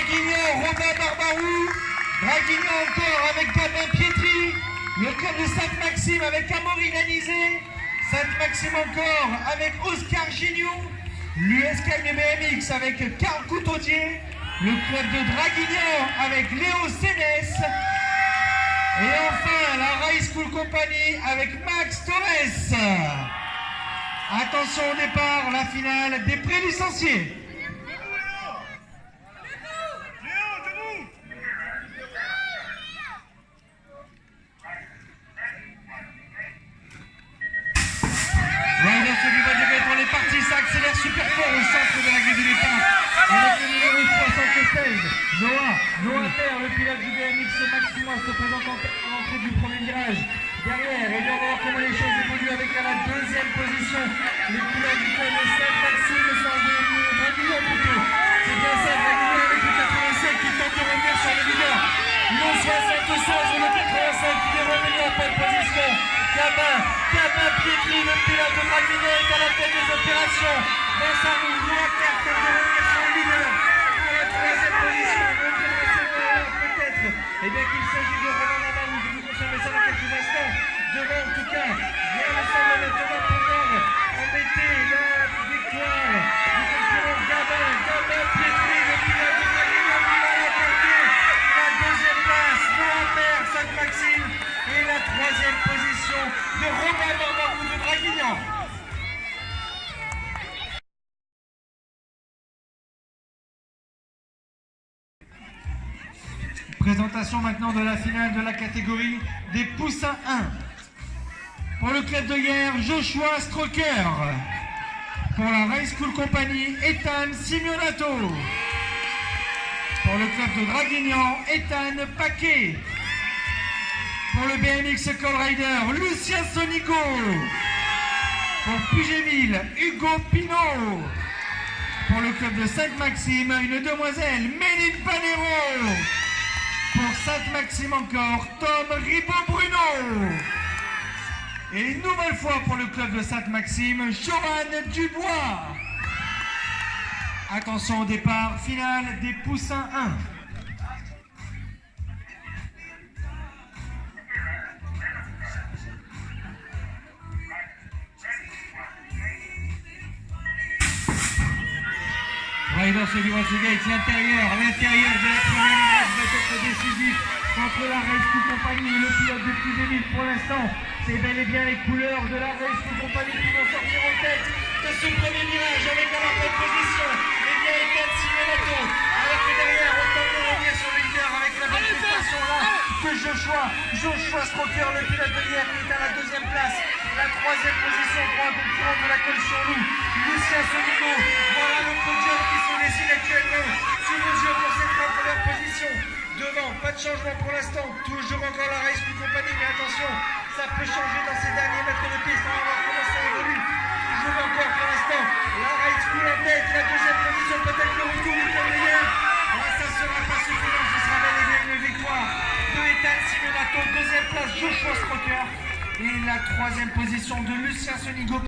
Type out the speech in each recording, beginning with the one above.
Draguignan, Robin Barbarou. Draguignan encore avec Gabin Pietri. Le club de Sainte-Maxime avec Amaury Danizé. Sainte-Maxime encore avec Oscar Gignoux. L'USK BMX avec Karl Coutaudier. Le club de Draguignan avec Léo Sénès. Et enfin la High School Company avec Max Torres. Attention au départ, la finale des pré-licenciés. Riders au niveau du béton, les parties, ça accélère super fort au centre de la grille du départ. Avec le numéro 76, Noah Père, le pilote du BMX Maximois se présente en tête à l'entrée du premier virage. Derrière, et bien on va voir comment les choses évoluent avec à la deuxième position. Les pilotes du club de Sainte-Maxime ne sont Draguignan plutôt. C'est bien ça, Draguignan avec le 87 qui tente de revenir sur le leader. Le 76 ou le 85 qui est revenu en tête position. Gabin Pietri, le pilote de Draguignan est à la tête des opérations. Dans sa roue, Noah-Père tente de revenir sur le leader. À la troisième position, peut-être. Et bien qu'il s'agit de Romain Barbarou, je vous confirme ça dans quelques instants. Devant en tout cas, bien le semble maintenant pouvoir embêter la victoire du concurrent Gabin Pietri, le pilote de Draguignan qui va l'emporter. La deuxième place, Noah-Père, Sainte-Maxime. Et la troisième position de Robin Barbarou de Draguignan. Présentation maintenant de la finale de la catégorie des poussins 1. Pour le club de Hyères, Joshua Stroker. Pour la High School Company, Ethan Simeonato. Pour le club de Draguignan, Ethan Paquet. Pour le BMX Call Rider, Lucien Sonico. Pour Pugéville, Hugo Pinot. Pour le club de Sainte-Maxime, une demoiselle, Méline Panero. Pour Sainte-Maxime encore, Tom Ribot-Bruno. Et une nouvelle fois pour le club de Sainte-Maxime, Johan Dubois. Attention au départ, finale des poussins 1. Riders du Watergate, l'intérieur de la première ligne va être décisif entre la High School Company et le pilote de Pugéville. Pour l'instant, c'est bel et bien les couleurs de la High School Company qui vont sortir en tête de ce premier virage avec à la bonne position. Et bien Ethan Simeonato, alors que derrière on tente de revenir sur le leader avec la bonne prestation là que Joshua Stroker, le pilote de Hyères qui est à la deuxième place. La troisième position pour un concurrent de la colle sur loup, Lucien Sonico. Voilà le podium qui se dessine actuellement sous nos yeux pour cette première position. Devant, pas de changement pour l'instant, toujours encore la High School Company, mais attention, ça peut changer dans ces derniers mètres de piste, on va voir comment ça évolue. Toujours encore pour l'instant, la High School en tête, la deuxième position, peut-être le retour du club de Hyères. Ah, ça sera pas suffisant, ce sera bel et bien une victoire de Ethan Simeonato, deuxième place Joshua Stroker. Et la troisième position de Lucien Sonigo.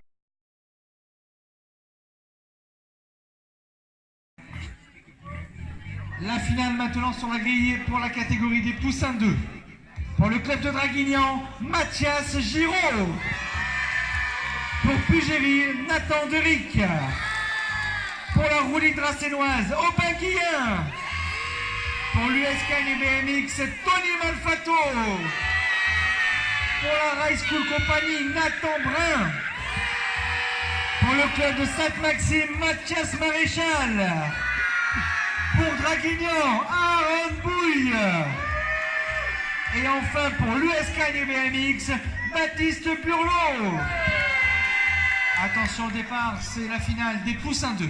La finale maintenant sur la grille pour la catégorie des poussins 2. Pour le club de Draguignan, Mathias Giraud. Pour Pugéville, Nathan Deric. Pour la rouline dracénoise, Aubin Guillen. Pour l'USK BMX, Tony Malfato. Pour la High School Company, Nathan Brun. Pour le club de Sainte-Maxime, Mathias Maréchal. Pour Draguignan, Aaron Bouille. Et enfin pour l'USK BMX, Baptiste Burlot. Attention au départ, c'est la finale des poussins 2.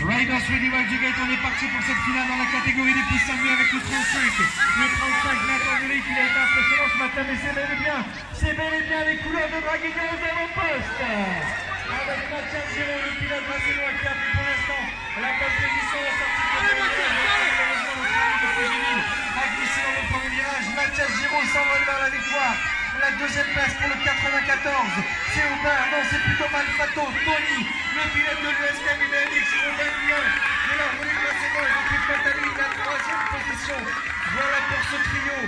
Riders Ready Watergate, on est parti pour cette finale dans la catégorie des poussins 2 avec le 35. Le 35, Nathan Deric, il a été impressionnant ce matin, mais c'est bel et bien les couleurs de Draguignan aux avant-postes. Avec Mathias Giraud, le pilote brassénois qui a pris pour l'instant la bonne position, la sortie de Pugéville, avec aussi dans le premier virage. Mathias Giraud s'envole vers la victoire. La deuxième place pour le 94. C'est Aubin, non c'est plutôt Malfato. Tony, le pilote de l'USK BMX, Aubin Lien de la roulée de la séquence. Équipe Nathalie, la troisième position. Voilà pour ce trio.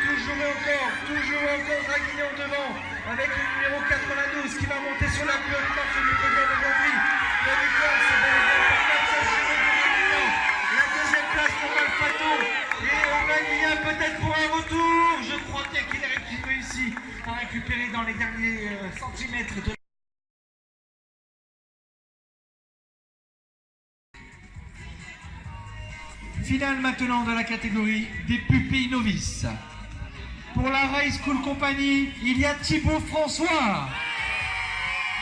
Toujours et encore Draguignan devant. Avec le numéro 92 qui va monter sur la plus haute marche du podium aujourd'hui. La victoire, c'est bel et bien pour Mathias Giraud de Draguignan. La deuxième place pour Malfato. Et Aubin Lien peut-être pour un retour. Je crois bien qu'il est réussi à récupérer dans les derniers centimètres de finale maintenant de la catégorie des pupilles novices. Pour la Race School Company, il y a Thibaut François.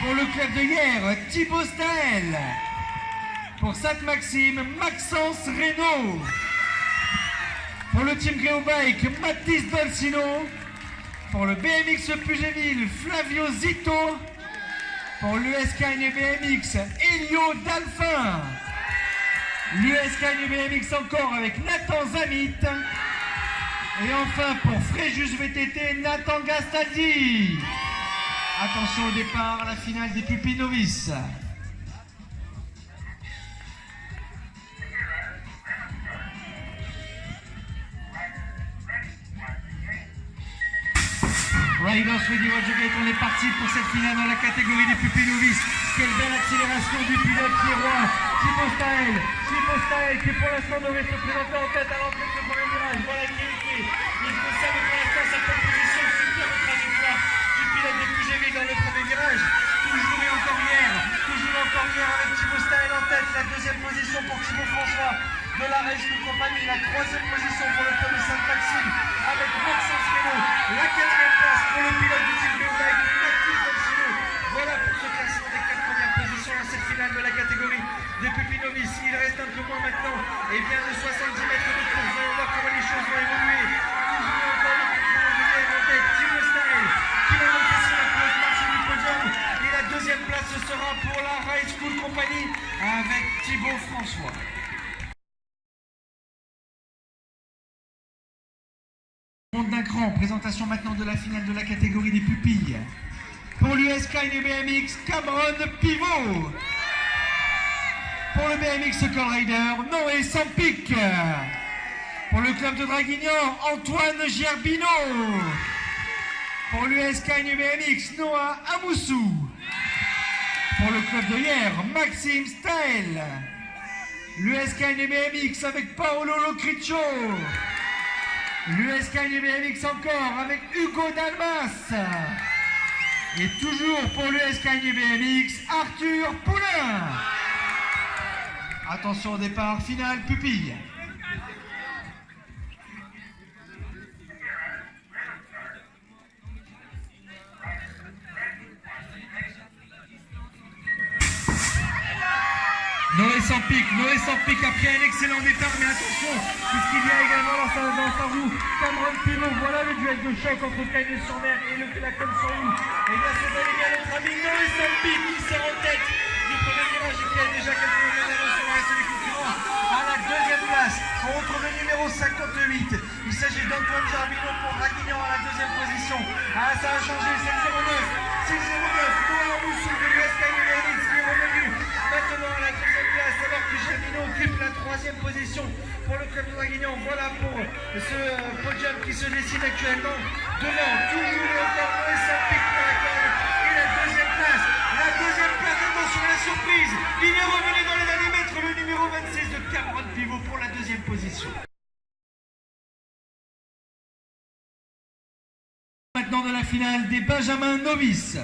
Pour le club de Hyères, Thibaut Staël. Pour Sainte-Maxime, Maxence Reynaud. Pour le team Géobike, Mathis Dolcino. Pour le BMX Pugerville, Flavio Zito. Pour l'USK BMX, Elio Dalphin. L'USK BMX encore avec Nathan Zamit. Et enfin pour Fréjus VTT, Nathan Gastaldi. Attention au départ, la finale des pupilles novices. Riders Ready Gate, on est parti pour cette finale dans la catégorie des pupilles novices. Quelle belle accélération du pilote qui est roi, Thibaut Staël qui pour l'instant devait se présenter en tête à l'entrée de ce premier virage. Voilà qui est ici. Il conserve pour l'instant sa position, super trajectoire du pilote de Pugerville dans le premier virage. Toujours et encore hier avec Thibaut Staël en tête. La deuxième position pour Thibaut François de la Race School Company. La troisième position pour le club de Sainte-Maxime avec Maxence Reynaud. La quatrième place pour le pilote du team Géobike, Mathis Dolcino. Voilà pour ce classement des 4 premières positions dans cette finale de la catégorie des pupilles novices. Il reste un peu moins maintenant et bien de 70 mètres de course. Voyons voir comment les choses vont évoluer. Toujours encore le contrôle de l'air en tête, Thibaut Staël qui va monter sur la plus haute marche du podium. Et la deuxième place ce sera pour la Race School Company avec Thibaut François. Monte d'un cran, présentation maintenant de la finale de la catégorie des pupilles. Pour l'USK BMX, Cameron Pivot. Pour le BMX Call Rider, Noé Sampic. Pour le club de Draguignan, Antoine Gerbino. Pour l'USK BMX, Noah Amoussou. Pour le club de Hyères, Maxime Staël. L'USK BMX avec Paolo Locriccio. L'USK BMX encore avec Hugo Dalmas. Et toujours pour l'USK BMX, Arthur Poulain. Attention au départ, finale pupille. Noé Sampic a pris un excellent départ, mais attention, puisqu'il y a également dans sa roue Cameron Pivot. Voilà le duel de choc entre Cagnes-sur-Mer et le Clacton-sur-Roue. Et bien c'est bel et bien notre ami Noé Sampic qui sert en tête du premier virage et qui a déjà quelques minutes d'avance sur le reste des concurrents. À la deuxième place, on retrouve le numéro 58. Il s'agit d'Antoine Gerbino pour Draguignan à la deuxième position. Ah, ça a changé, c'est le 09. C'est le 09, Noah Amoussou de l'USK BMX qui est revenu maintenant à la deuxième place, alors que Gerbino occupe la troisième position pour le club de Draguignan. Voilà pour ce podium qui se décide actuellement. Devant, toujours et encore Noé Sampic pour la corde. Et la deuxième place, attention à la surprise. Il est revenu dans les derniers mètres, le numéro 26 de Cameron Pivot pour la deuxième position. Maintenant de la finale des Benjamins novices.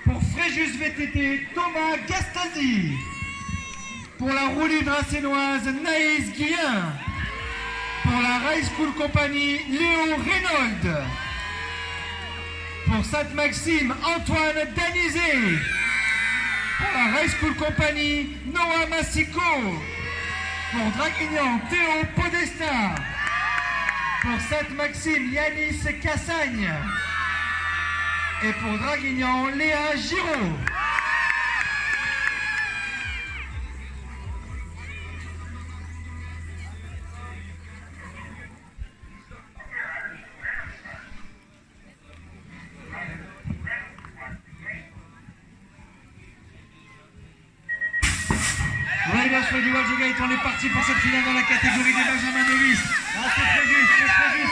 Pour Fréjus VTT, Thomas Gastaldi. Pour la roue libre racénoise, Naïs Guillain. Pour la Race School Company, Léo Reynolds. Pour Sainte-Maxime, Antoine Danizé. Pour la Race School Company, Noah Massico. Pour Draguignan, Théo Podesta. Pour Sainte-Maxime, Yanis Cassagne. Et pour Draguignan, Léa Giraud. Gate, on est parti pour cette finale dans la catégorie des Benjamin Novice. Ah, c'est très juste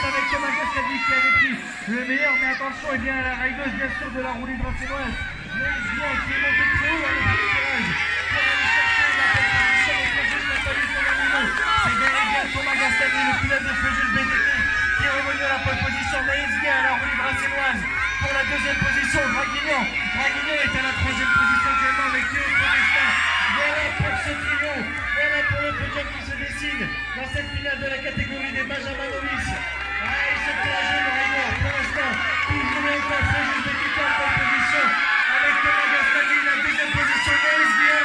avec Thomas Gastaldi qui avait pris le meilleur, mais attention, et bien la rideuse bien sûr de la roue libre bruxelloise, Bien qui est montée très haut dans le tirage pour aller chercher la belle position et bien juste la palisse de la c'est bel et bien Thomas Gastaldi, le pilote de Fréjus BTT, qui est revenu à la pole position, mais il vient à la roue libre bruxelloise pour la deuxième position. Draguignan est à la troisième position actuellement avec Théo Podesta. Voilà pour ce trio, voilà pour le podium qui se dessine dans cette finale de la catégorie des Benjamin Novice. Il se fait la jeune Rainer pour l'instant, toujours encore Fréjus BTT en pole position avec Thomas Gastaldi, la deuxième position d'Aisvien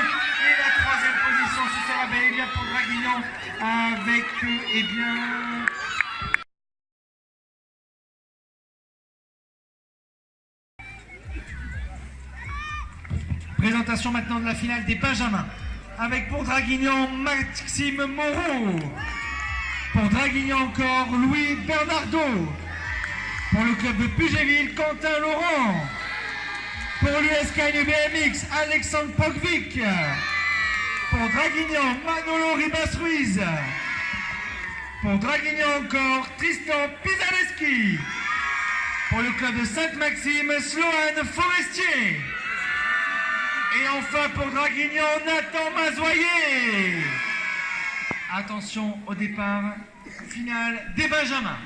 et la troisième position ce sera bel et bien pour Draguignan avec eh bien présentation maintenant de la finale des Benjamins. Avec pour Draguignan, Maxime Moreau. Pour Draguignan encore, Louis Bernardo. Pour le club de Pugéville, Quentin Laurent. Pour l'USK BMX, Alexandre Pogvik. Pour Draguignan, Manolo Ribas-Ruiz. Pour Draguignan encore, Tristan Pizaleski. Pour le club de Sainte-Maxime, Sloane Forestier. Et enfin pour Draguignan, Nathan Mazoyer. Attention au départ final des Benjamins.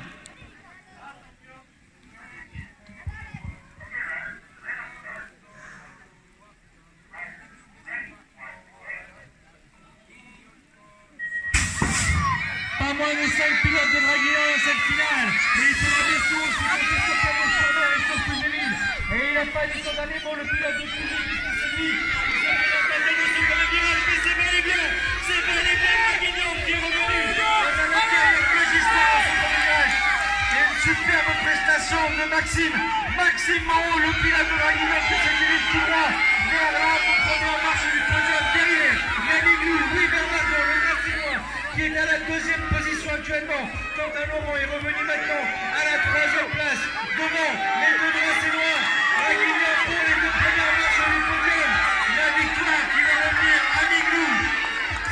Pas moins de 5 pilotes de Draguignan dans cette finale. Mais il faudra bien sûr aussi compter sur Pierre Chambert et sur Pugéville. Et il n'a pas eu son aller pour le pilote de Pugéville. C'est bel et bien Draguignan qui est revenu. Et une superbe prestation de Maxime Moreau, le pilote de Draguignan qui se dirige tout droit vers la première marche du podium derrière. Maniglou, Louis Bernardo, le Gracinois, qui est à la deuxième position actuellement. Quentin Laurent est revenu maintenant à la troisième place devant les deux Gracinois. Draguignan pour les deux premières marches du podium. La victoire qui va revenir à Miglou.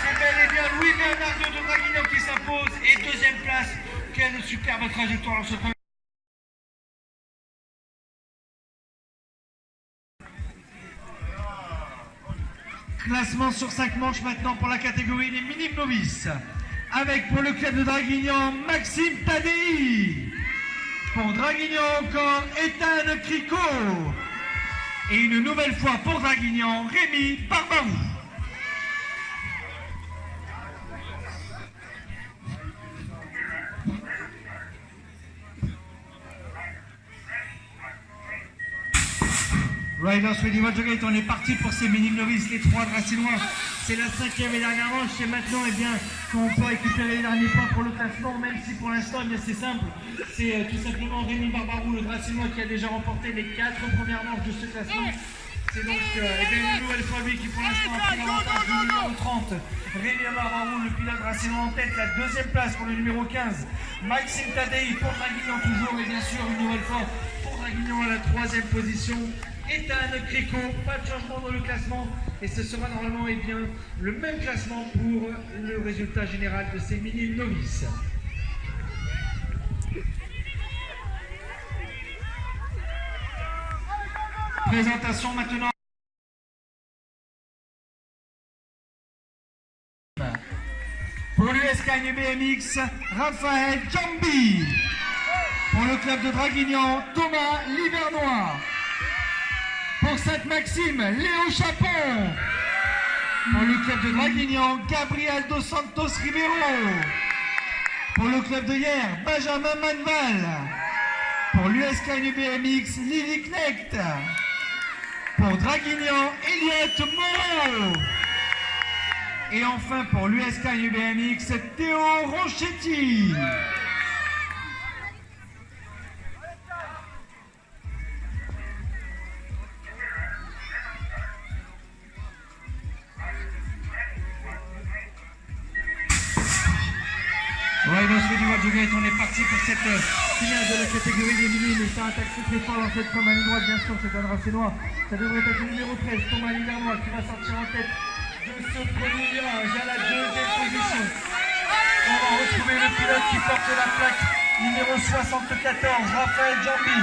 C'est bel et bien Louis Bernardo de Draguignan qui s'impose. Et deuxième place, quelle superbe trajectoire dans ce premier. Classement sur 5 manches maintenant pour la catégorie des minimes novices. Avec pour le club de Draguignan, Maxime Tadei. Pour Draguignan encore, Ethan Crico. Et une nouvelle fois pour Draguignan, Rémi Barbarou. Riders Ready Watergate, on est parti pour ces minimes novices, les 3 Gracinois. C'est la 5e et dernière manche. C'est maintenant qu'on peut récupérer les derniers points pour le classement, même si pour l'instant c'est simple. C'est tout simplement Rémi Barbarou, le Gracinois, qui a déjà remporté les 4 premières manches de ce classement. C'est donc une nouvelle fois lui qui pour l'instant a pris l'avantage du numéro 30. Rémi Barbarou, le pilote Gracinois en tête, la 2e place pour le numéro 15. Maxime Tadei pour Draguignan toujours, et bien sûr une nouvelle fois pour Draguignan à la 3e position. Ethan Crico, pas de changement dans le classement et ce sera normalement le même classement pour le résultat général de ces minimes novices. Présentation maintenant. Pour l'USK BMX, Raphaël Jambi. Pour le club de Draguignan, Thomas Livernois. Pour Sainte-Maxime, Léo Chapon. Pour le club de Draguignan, Gabriel Dos Santos Ribeiro. Pour le club de Hier, Benjamin Manval. Pour l'USK BMX, Lily Knecht. Pour Draguignan, Elliot Moreau. Et enfin pour l'USK BMX, Théo Ronchetti. Riders Ready Watergate, on est parti pour cette finale de la catégorie des minimes. Ça attaque très fort dans cette première ligne droite, bien sûr, c'est un Gracinois. Ça devrait être le numéro 13, Thomas Livernois, qui va sortir en tête de de ce premier virage à la deuxième position. On va retrouver le pilote qui porte la plaque numéro 74, Raphaël Jambi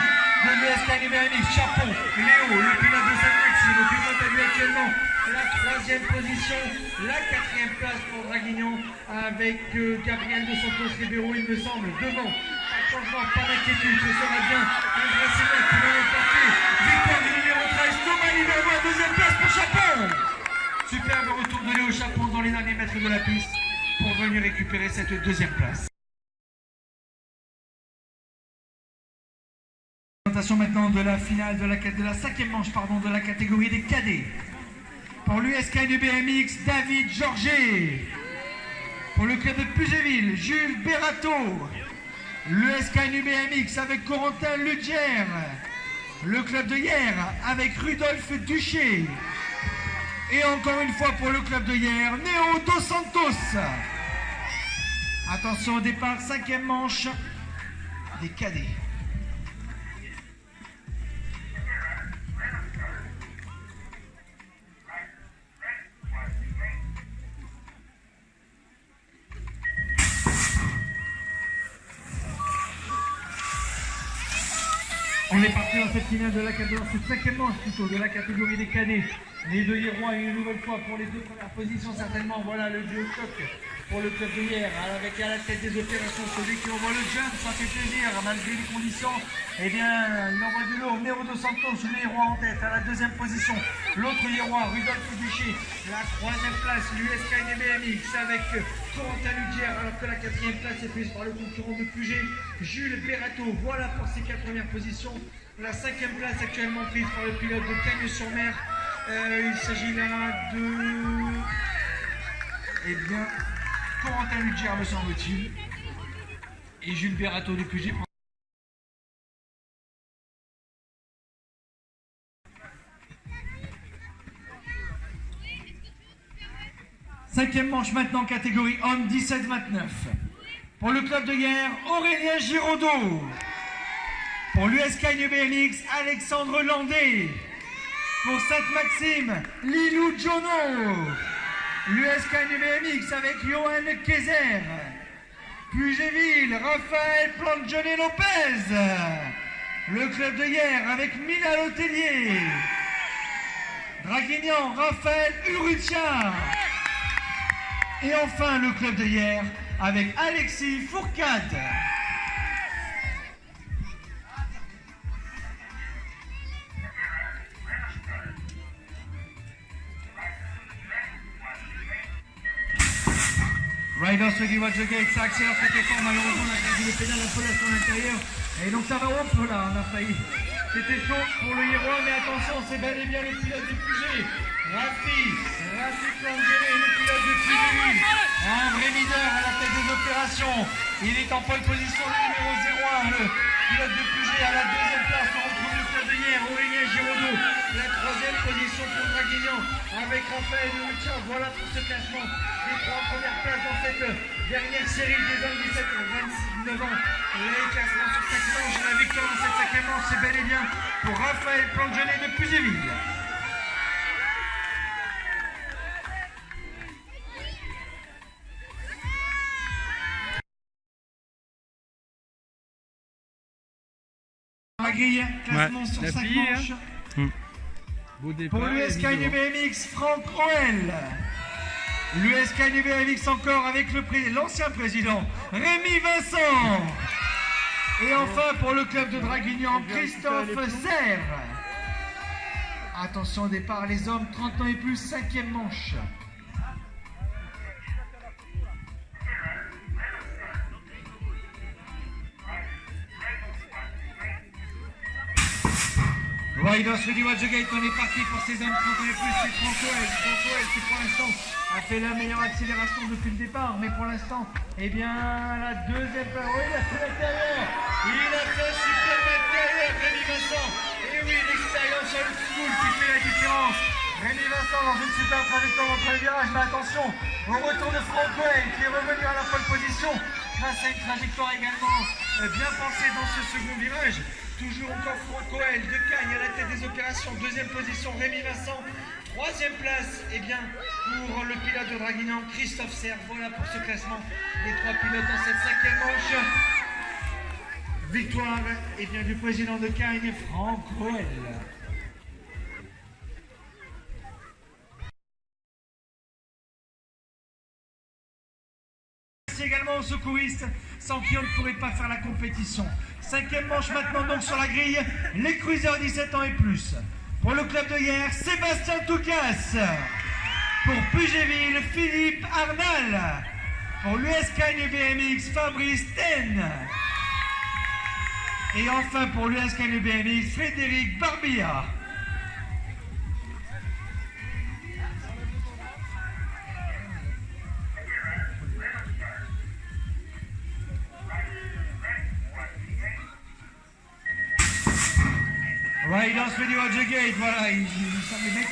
de l'USK NUBMX. Chapeau, Léo, le pilote de cette Maxime, le pilote à lui actuellement la troisième position, la quatrième place pour Draguignan avec Gabriel Dos Santos Ribeiro, il me semble, devant. Pas de changement, pas d'inquiétude, ce sera bien André Sénat qui va l'emporter. Victoire du numéro 13, Thomas Livernois, deuxième place pour Chapon. Superbe retour de Léo Chapon dans les derniers mètres de la piste pour venir récupérer cette deuxième place. Présentation maintenant de la finale de la cinquième manche de la catégorie des cadets. Pour l'USK NUBMX, David Georget. Pour le club de Pugéville, Jules Berrato. L'USK NUBMX avec Corentin Ludger. Le club de Hier avec Rudolf Duché. Et encore une fois pour le club de Hier, Néo Dos Santos. Attention au départ, cinquième manche des cadets. On est parti dans cette finale de cette cinquième manche plutôt de la catégorie des cadets. Les deux Hiérois une nouvelle fois pour les deux premières positions certainement. Voilà le duo choc pour le club de Hier avec à la tête des opérations celui qui envoie le jeune, ça fait plaisir malgré les conditions. Eh bien il envoie du lot, Néo Dos Santos, le Hiérois en tête à la deuxième position. L'autre Hiérois, Rudolf Duché, la troisième place, l'USK NUBMX avec Corentin Ludger, alors que la quatrième place est prise par le concurrent de Puget, Jules Berrato. Voilà pour ces quatre premières positions. La cinquième place actuellement prise par le pilote de Cagnes-sur-Mer. Il s'agit là de... Eh bien, Corentin Ludger me semble-t-il. Et Jules Berrato de Puget. Cinquième manche maintenant, catégorie homme 17-29. Pour le club de Hier, Aurélien Giraudot. Pour l'USK NUBMX, Alexandre Landé. Pour Sainte-Maxime, Lilou Jono. L'USK NUBMX avec Johan Kayser. Pugéville, Raphaël Plangione Lopez. Le club de Hier avec Mila Letellier. Draguignan, Raphaël Urrutia. Et enfin le club de Hier avec Alexis Fourcade. Riders ready, watch the gate, ça accélère très fort, malheureusement on a perdu le pédale un peu là sur l'intérieur. Et donc ça va hop là, on a failli. C'était chaud pour le Hiérois, mais attention, c'est bel et bien le pilote de Puget. Rafi Plangione, le pilote de Puget. Un vrai leader à la tête des opérations. Il est en pole position, le numéro 01, le pilote de Puget à la deuxième place. On retrouve le club de Hier, Aurélien Giraudot. La troisième position pour Draguignan avec Raphaël Urrutia. Voilà pour ce classement des trois premières places dans cette dernière série des hommes 17-29 ans. Les classements sur 5 manches. La victoire dans cette cinquième manche, c'est bel et bien pour Raphaël Plangione de Pugéville. La grille, classement sur 5 manches. Pour l'USK NUBMX, Franck Roel. L'USK NUBMX encore avec l'ancien président, Rémi Vincent. Et enfin pour le club de Draguignan, Christophe Serre. Attention au départ, les hommes 30 ans et plus, cinquième manche. Riders ready, watch the gate, on est parti pour ces hommes 30 ans et plus, c'est Franck Roel. Franck Roel qui pour l'instant a fait la meilleure accélération depuis le départ, mais pour l'instant, eh bien, la deuxième place, il a fait l'intérieur, il a fait super l'intérieur, Rémi Vincent, et oui, l'expérience à School qui fait la différence. Rémi Vincent dans une super trajectoire entre les virages, mais attention, au retour de Franck Roel qui est revenu à la pole position, grâce à une trajectoire également bien pensée dans ce second virage. Toujours encore Franck Roel de Cagnes à la tête des opérations, deuxième position Rémi Vincent, Troisième place, eh bien, pour le pilote de Draguignan, Christophe Serre. Voilà pour ce classement des 3 pilotes dans cette 5e manche. Victoire, eh bien, du président de Cagnes, Franck Roel. Merci également aux secouristes, sans qui on ne pourrait pas faire la compétition. 5e manche maintenant donc sur la grille, les cruisers 17 ans et plus. Pour le club de hier, Sébastien Toucas. Pour Pugéville, Philippe Arnal. Pour l'US Cagnes BMX, Fabrice Ten. Et enfin pour l'US Cagnes BMX, Frédéric Barbilla. Riders Video Gate, voilà, il semble les mecs,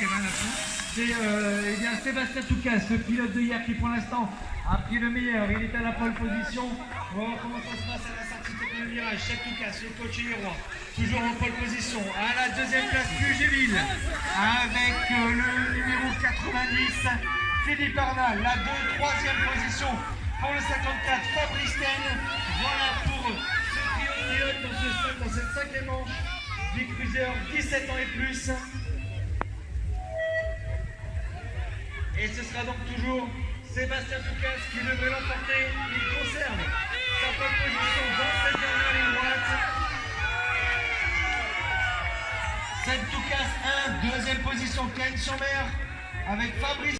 c'est eh bien Sébastien Toucas, le pilote de hier qui pour l'instant a pris le meilleur, il est à la pole position. On va voir comment ça se passe à la sortie de le virage. Chef Toucas, le coach Leroy, toujours en pole position. À la 2e place, Pugéville, avec le numéro 90, Philippe Arnal. La 3e position pour le 54, Fabrice Ten. Voilà pour ce trio de pilotes dans cette 5e manche. Des cruisers 17 ans et plus. Et ce sera donc toujours Sébastien Toucas qui devrait l'emporter. Il conserve sa pole position dans cette dernière ligne droite. Seb Toucas 1, 2e position Cagnes-sur-Mer avec Fabrice.